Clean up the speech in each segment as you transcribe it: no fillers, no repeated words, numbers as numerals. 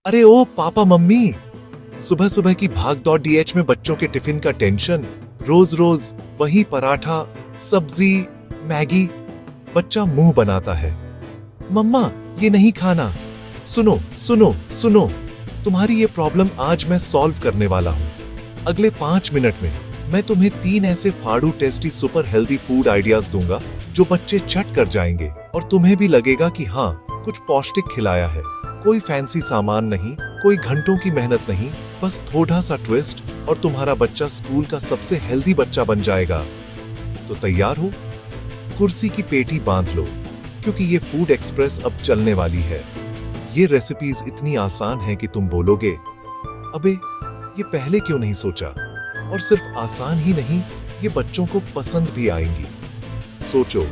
अरे ओ papa mummy, सुबह सुबह की भाग दौड़ डीएच में बच्चों के टिफिन का टेंशन, रोज रोज वही पराठा, सब्जी, मैगी। बच्चा मुंह बनाता है, मम्मा ये नहीं खाना। सुनो सुनो सुनो, तुम्हारी ये प्रॉब्लम आज मैं सॉल्व करने वाला हूँ। अगले 5 मिनट में मैं तुम्हें 3 ऐसे फाड़ू tasty super healthy food ideas दूंगा जो बच्चे चट कर जाएंगे और तुम्हें भी लगेगा कि हाँ, कुछ पौष्टिक खिलाया है। कोई फैंसी सामान नहीं, कोई घंटों की मेहनत नहीं, बस थोड़ा सा ट्विस्ट और तुम्हारा बच्चा स्कूल का सबसे हेल्दी बच्चा बन जाएगा। तो तैयार हो? कुर्सी की पेटी बांध लो, क्योंकि ये फूड एक्सप्रेस अब चलने वाली है। ये रेसिपीज इतनी आसान हैं कि तुम बोलोगे, अबे ये पहले क्यों नहीं सोचा? और सिर्फ आसान ही नहीं, ये बच्चों को पसंद भी आएंगी। सोचो,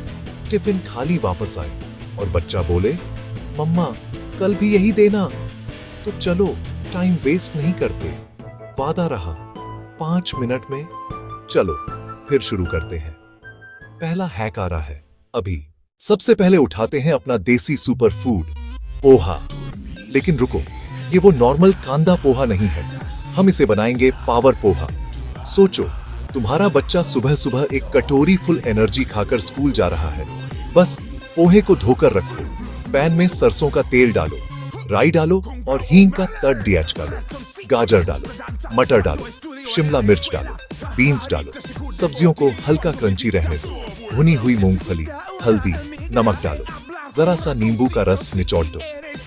टिफिन खाली वापस आए और बच्चा बोले, मम्मा कल भी यही देना। तो चलो, टाइम वेस्ट नहीं करते। वादा रहा, 5 मिनट में। चलो फिर शुरू करते हैं। पहला हैक आ रहा है अभी। सबसे पहले उठाते हैं अपना देसी सुपर फूड, पोहा। लेकिन रुको, ये वो नॉर्मल कांदा पोहा नहीं है, हम इसे बनाएंगे पावर पोहा। सोचो, तुम्हारा बच्चा सुबह सुबह एक कटोरी फुल एनर्जी खाकर स्कूल जा रहा है। बस पोहे को धोकर रखो, पैन में सरसों का तेल डालो, राई डालो और हींग का तड़का डालो। गाजर डालो, मटर डालो, शिमला मिर्च डालो, बीन्स डालो। सब्जियों को हल्का क्रंची रहने दो। भुनी हुई मूंगफली, हल्दी, नमक डालो। जरा सा नींबू का रस निचोड़ दो।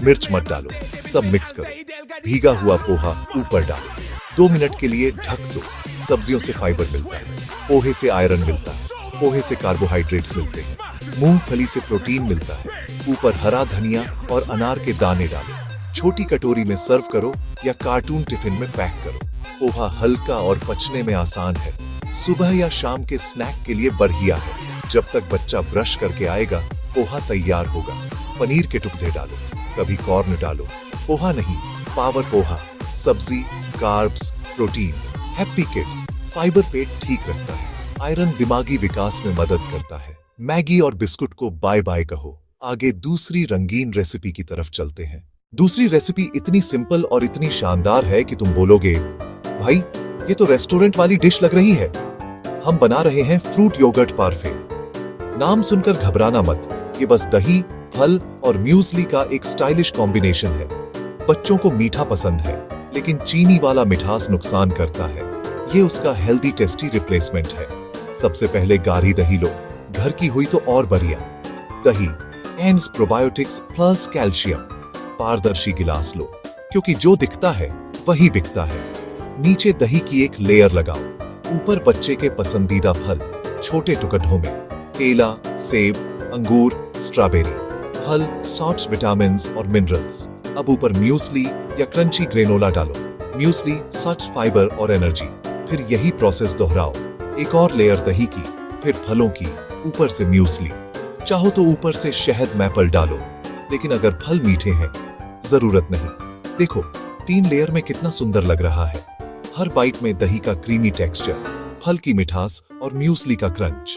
मिर्च मत डालो, सब मिक्स करो। भीगा हुआ पोहा ऊपर डालो। 2 मिनट के लिए ढक दो। सब्जियों से फाइबर मिलता है, पोहे से आयरन मिलता है, पोहे से कार्बोहाइड्रेट्स मिलते हैं, मूंगफली से प्रोटीन मिलता है। ऊपर हरा धनिया और अनार के दाने डालो। छोटी कटोरी में सर्व करो या कार्टून टिफिन में पैक करो। पोहा हल्का और पचने में आसान है। सुबह या शाम के स्नैक के लिए बढ़िया है। जब तक बच्चा ब्रश करके आएगा, पोहा तैयार होगा। पनीर के टुकड़े डालो, कभी कॉर्न डालो। पोहा नहीं, पावर पोहा। सब्जी, carbs, protein. Happy kid, fibre पेट ठीक रखता है, आयरन दिमागी विकास में मदद करता है। मैगी और बिस्कुट को बाय बाय कहो। आगे दूसरी रंगीन रेसिपी की तरफ चलते हैं। दूसरी रेसिपी इतनी सिंपल और इतनी शानदार है कि तुम बोलोगे, भाई ये तो रेस्टोरेंट वाली डिश लग रही है। हम बना रहे हैं फ्रूट योगर्ट पार्फे। नाम सुनकर घबराना मत, ये बस दही, फल और म्यूस्ली का एक स्टाइलिश कॉम्बिनेशन है। बच्चों को मीठा पसंद है, लेकिन चीनी वाला मिठास नुकसान करता है। ये उसका हेल्दी टेस्टी रिप्लेसमेंट है। सबसे पहले गाढ़ी दही लो, घर की हुई तो और बढ़िया। दही एंड्स प्रोबायोटिक्स प्लस कैल्शियम। पारदर्शी गिलास लो, क्योंकि जो दिखता है वही बिकता है। नीचे दही की एक लेयर लगाओ, ऊपर बच्चे के पसंदीदा फल छोटे टुकड़ों में। केला, सेब, अंगूर, स्ट्रॉबेरी। फल सॉल्ट्स, विटामिन्स और मिनरल्स। अब ऊपर म्यूस्ली या क्रंची ग्रेनोला डालो। म्यूस्ली सच फाइबर और एनर्जी। फिर यही प्रोसेस दोहराओ। एक और लेयर दही की, फिर फलों की, ऊपर से म्यूस्ली। चाहो तो ऊपर से शहद मैपल डालो, लेकिन अगर फल मीठे हैं जरूरत नहीं। देखो 3 लेयर में कितना सुंदर लग रहा है। हर बाइट में दही का क्रीमी टेक्सचर, फल की मिठास और म्यूस्ली का क्रंच।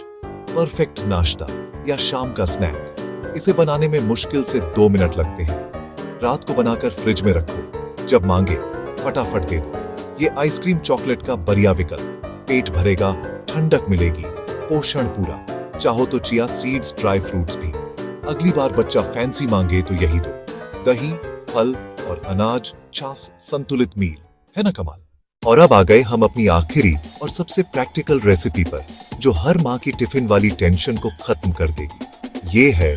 परफेक्ट नाश्ता या शाम का स्नैक। इसे बनाने में मुश्किल से 2 मिनट लगते हैं। रात को बनाकर फ्रिज में रखो, जब मांगे फटाफट दे दो। ये आइसक्रीम चॉकलेट का बढ़िया विकल्प। पेट भरेगा, ठंडक मिलेगी, पोषण पूरा। चाहो तो चिया सीड्स, ड्राई फ्रूट्स भी। अगली बार बच्चा फैंसी मांगे तो यही दो। दही, फल और अनाज, छाछ, संतुलित मील है ना कमाल। और अब आ गए हम अपनी आखिरी और सबसे प्रैक्टिकल रेसिपी पर, जो हर माँ की टिफिन वाली टेंशन को खत्म कर देगी। ये है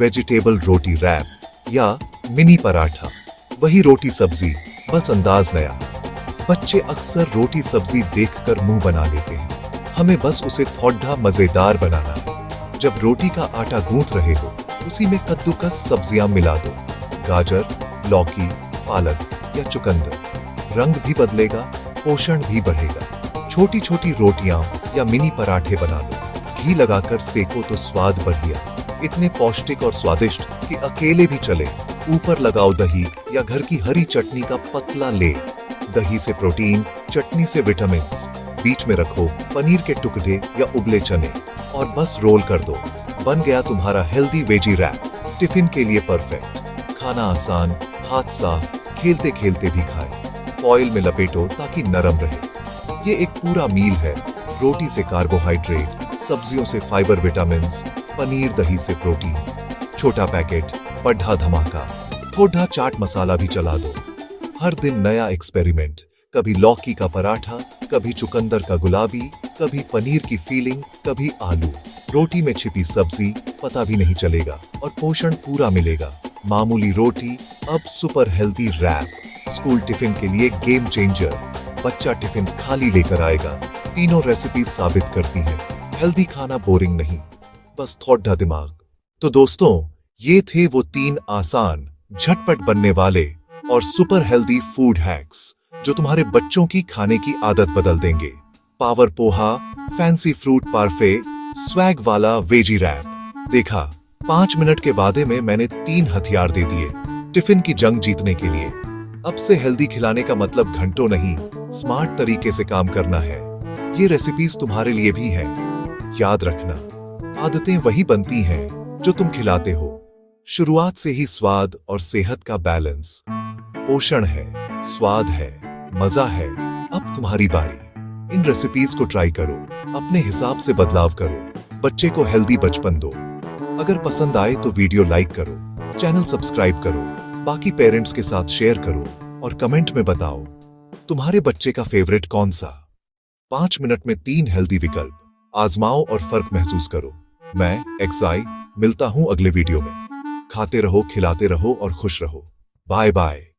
वेजिटेबल रोटी रैप या मिनी पराठा। वही रोटी सब्जी, बस अंदाज नया। बच्चे अक्सर रोटी सब्जी देखकर मुंह बना लेते हैं। हमें बस उसे थोड़ा मजेदार बनाना है। जब रोटी का आटा गूंथ रहे हो, उसी में कद्दूकस सब्जियां मिला दो। गाजर, लौकी, पालक या चुकंदर। रंग भी बदलेगा, पोषण भी बढ़ेगा। छोटी छोटी रोटियां या मिनी पराठे बना लो। घी लगाकर सेको तो स्वाद बढ़िया। इतने पौष्टिक और स्वादिष्ट कि अकेले भी चले। ऊपर लगाओ दही या घर की हरी चटनी का पतला ले। दही से प्रोटीन, चटनी से विटामिन्स। बीच में रखो पनीर के टुकड़े या उबले चने और बस रोल कर दो। बन गया तुम्हारा हेल्दी वेजी रैप। टिफिन के लिए परफेक्ट। खाना आसान, हाथ साफ, खेलते खेलते भी खाएं। फॉइल में लपेटो ताकि नरम रहे। ये एक पूरा मील है। रोटी से कार्बोहाइड्रेट, सब्जियों से फाइबर, विटामिन्स, पनीर दही से प्रोटीन। छोटा पैकेट, बड़ा धमाका। थोड़ा चाट मसाला भी चला दो। हर दिन नया एक्सपेरिमेंट। कभी लौकी का पराठा, कभी चुकंदर का गुलाबी, कभी पनीर की फीलिंग, कभी आलू। रोटी में छिपी सब्जी, पता भी नहीं चलेगा और पोषण पूरा मिलेगा। मामूली रोटी, अब super healthy wrap. School tiffin के लिए गेम चेंजर। बच्चा टिफिन खाली लेकर आएगा। तीनों रेसिपी साबित करती हैं, हेल्दी खाना बोरिंग नहीं, बस थोड़ा दिमाग। तो दोस्तों, ये थे वो 3 आसान, झटपट बनने वाले और सुपर हेल्दी फूड हैक्स जो तुम्हारे बच्चों की खाने की आदत बदल देंगे। Power poha, fancy fruit parfait, swag वाला वेजी रैप। देखा, 5 मिनट के वादे में मैंने 3 हथियार दे दिए टिफिन की जंग जीतने के लिए। अब से हेल्दी खिलाने का मतलब घंटों नहीं, स्मार्ट तरीके से काम करना है। ये रेसिपीज तुम्हारे लिए भी हैं। याद रखना, आदतें वही बनती हैं जो तुम खिलाते हो। शुरुआत से ही स्वाद और सेहत का बैलेंस। पोषण है, स्वाद है, मजा है। अब तुम्हारी बारी। इन रेसिपीज को ट्राई करो, अपने हिसाब से बदलाव करो, बच्चे को हेल्दी बचपन दो। अगर पसंद आए तो वीडियो लाइक करो, चैनल सब्सक्राइब करो, बाकी पेरेंट्स के साथ शेयर करो और कमेंट में बताओ तुम्हारे बच्चे का फेवरेट कौन सा। 5 मिनट में 3 हेल्दी विकल्प आजमाओ और फर्क महसूस करो। मैं XI मिलता हूं अगले वीडियो में। खाते रहो, खिलाते रहो और खुश रहो। Bye bye.